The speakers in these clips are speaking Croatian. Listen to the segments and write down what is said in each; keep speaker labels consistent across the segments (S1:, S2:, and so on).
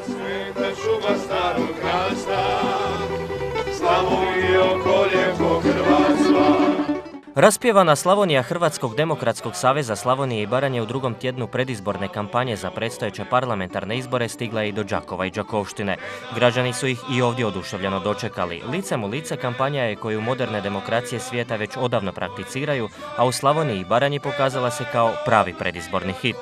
S1: Sveta šuma starog hrasta, Slavonija oko lijepog hrvatstva.
S2: Raspjevana Slavonija Hrvatskog demokratskog saveza Slavonije i Baranje u drugom tjednu predizborne kampanje za predstojeće parlamentarne izbore stigla je i do Đakova i Đakovštine. Građani su ih i ovdje oduševljeno dočekali. Licem u lice kampanja je koju moderne demokracije svijeta već odavno prakticiraju, a u Slavoniji i Baranji pokazala se kao pravi predizborni hit.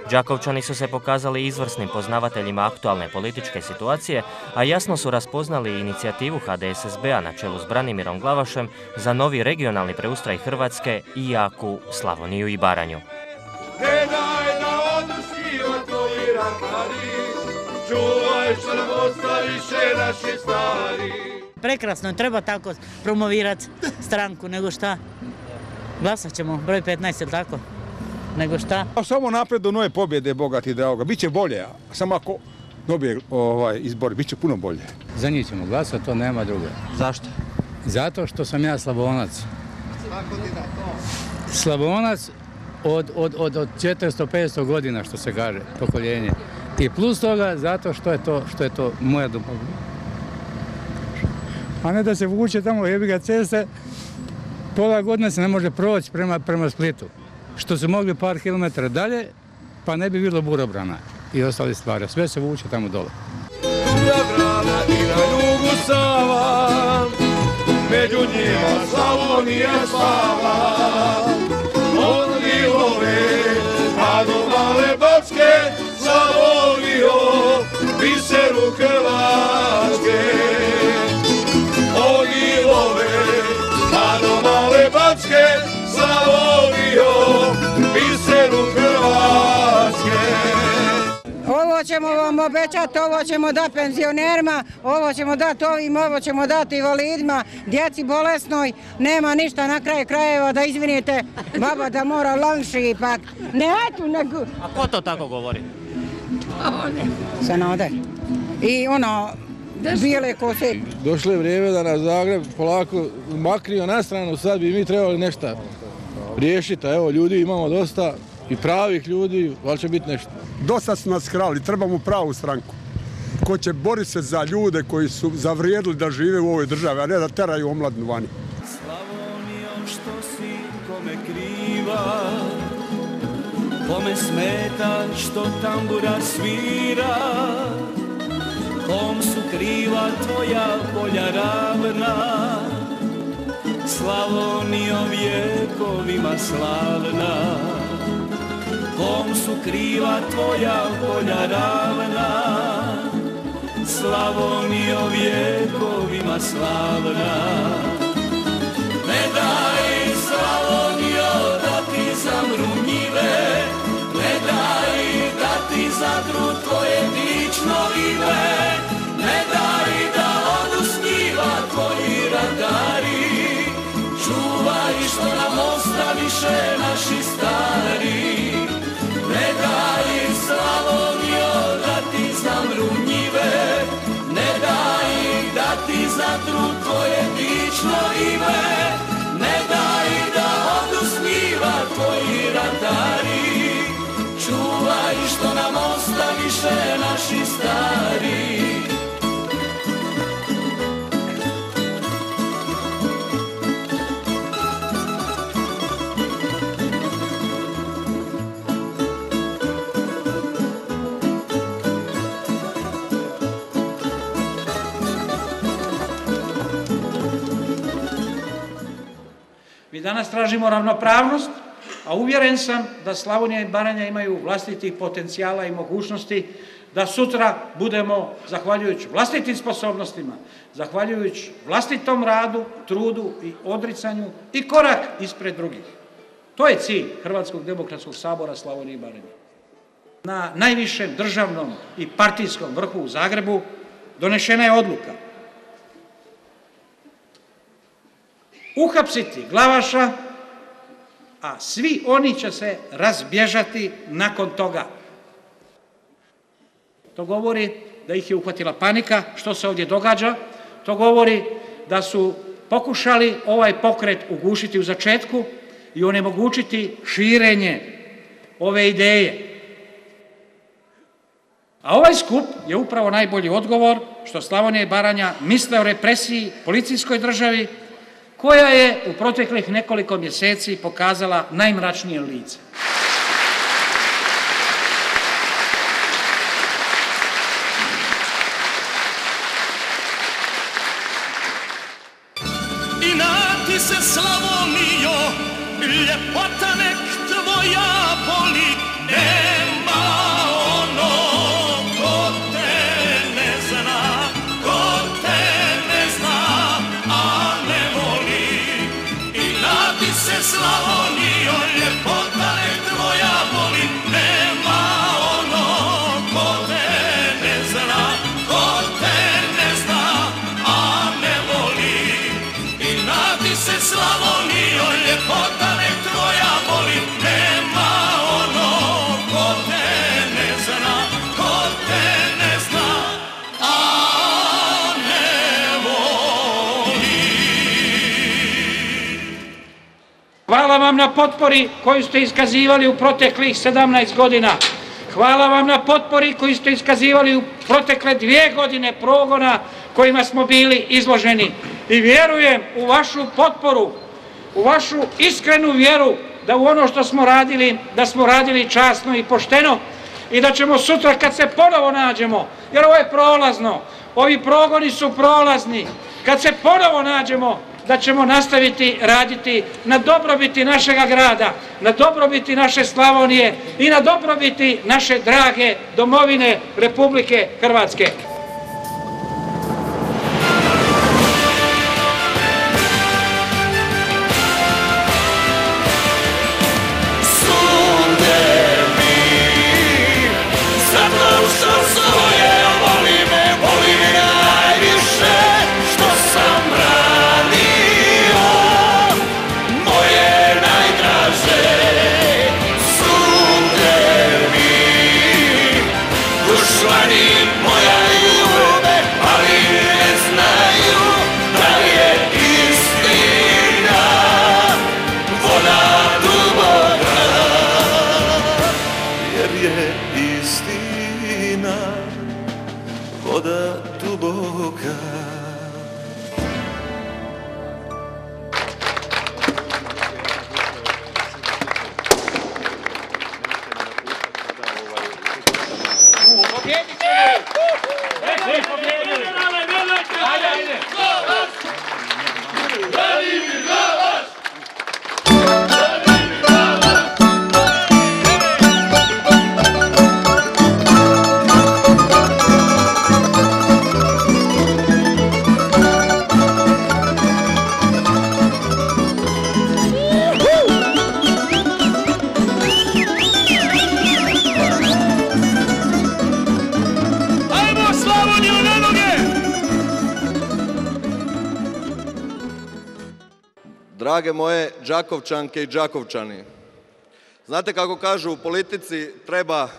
S2: Đakovčani su se pokazali izvrsnim poznavateljima aktualne političke situacije, a jasno su raspoznali inicijativu HDSSB-a na čelu s Branimirom Glavašem za novi regionalni preustroj Hrvatske i jaku Slavoniju i Baranju.
S1: Ne daj da oduškiva tvoji ratari, čuvaj što nam ostaviše naši stari.
S3: Prekrasno, treba tako promovirati stranku, nego šta? Glasat ćemo, broj 15, ili tako? Nego šta?
S4: Samo napred do nove pobjede, bogati dragoga. Biće bolje, samo ako dobije izbor, bit će puno bolje.
S5: Za njih ćemo glasati, to nema druge.
S2: Zašto?
S5: Zato što sam ja Slavonac. Slavonac od 400-500 godina, što se kaže, pokoljenje. I plus toga, zato što je to moja domovina. A ne da se vuče tamo jebiga ceste, pola godine se ne može proći prema Splitu. Što su mogli par kilometara dalje, pa ne bi bilo burobrana i ostali stvari. Sve se vuče tamo dole.
S1: Brana i na jugu Sava, među njima Slavonija slava. Od Ilove pa do Male Backe, Slavonijo, biseru Hrvatske. Od Ilove pa do Male Backe, Slavonijo, biseru Hrvatske.
S6: Ovo ćemo vam obećati, ovo ćemo dati penzionerima, ovo ćemo dati ovim, ovo ćemo dati invalidima, djeci bolesnoj, nema ništa na kraju krajeva, da izvinite, baba da mora lanši ipak. Ne, eto, nego...
S2: A ko to tako govori?
S6: Sanader. I ono, bijele kose.
S7: Došlo je vrijeme da nas Zagreb polako makrio na stranu, sad bi mi trebali nešto riješiti, a evo ljudi imamo dosta i pravih ljudi, ali će biti nešto.
S4: Dosta su nas krali, trebamo pravu stranku. Ko će boriti se za ljude koji su zavrijedili da žive u ovoj državi, a ne da teraju omladinu vani.
S1: Slavonijom što si kome kriva, kome smeta što tambura svira, kom su kriva tvoja polja ravna, Slavonijo vjekovima slavna. Kom su kriva tvoja polja ravna, Slavonijo vjekovima slavna. Ne daj Slavonijo da ti zamru njive, ne daj da ti zadru tvoje dično rive, ne daj da odu s njiva tvoji radari, čuvaj što nam ostaviše naši stari. Ne daj Slavonijo da ti zamru njive, ne daj da ti zatru tvoje dično ime, ne daj da odu s njiva tvoji ratari, čuvaj što nam ostaviše naši stari.
S8: Mi danas tražimo ravnopravnost, a uvjeren sam da Slavonija i Baranja imaju vlastitih potencijala i mogućnosti da sutra budemo, zahvaljujući vlastitim sposobnostima, zahvaljujući vlastitom radu, trudu i odricanju i korak ispred drugih. To je cilj Hrvatskog demokratskog sabora Slavonije i Baranje. Na najvišem državnom i partijskom vrhu u Zagrebu donešena je odluka uhapsiti Glavaša, a svi oni će se razbježati nakon toga. To govori da ih je uhvatila panika, što se ovdje događa. To govori da su pokušali ovaj pokret ugušiti u začetku i onemogućiti širenje ove ideje. A ovaj skup je upravo najbolji odgovor što Slavonija i Baranja misle o represiji, policijskoj državi, koja je u proteklih nekoliko mjeseci pokazala najmračnije lice.
S1: Inati se Slavonijo, ljepota nek tvoja boli, nema ono ko te ne zna, a ne voli. Inati se Slavonijo, ljepota nek tvoja boli, nema ono ko te ne zna, a ne voli. Inati se Slavonijo, ljepota nek tvoja boli, nema ono ko te ne zna, a ne voli.
S8: Hvala vam na potpori koju ste iskazivali u proteklih 17 godina. Hvala vam na potpori koju ste iskazivali u protekle 2 godine progona kojima smo bili izloženi. I vjerujem u vašu potporu, u vašu iskrenu vjeru da u ono što smo radili, da smo radili časno i pošteno i da ćemo sutra kad se ponovo nađemo, jer ovo je prolazno, ovi progoni su prolazni, kad se ponovo nađemo da ćemo nastaviti raditi na dobrobiti našega grada, na dobrobiti naše Slavonije i na dobrobiti naše drage domovine Republike Hrvatske.
S9: Drage moje Đakovčanke i Đakovčani, znate kako kažu u politici treba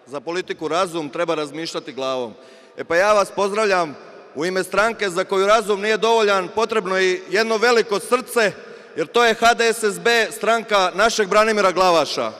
S9: za politiku razum, treba razmišljati glavom. E pa ja vas pozdravljam u ime stranke za koju razum nije dovoljan, potrebno je jedno veliko srce, jer to je HDSSB, stranka našeg Branimira Glavaša.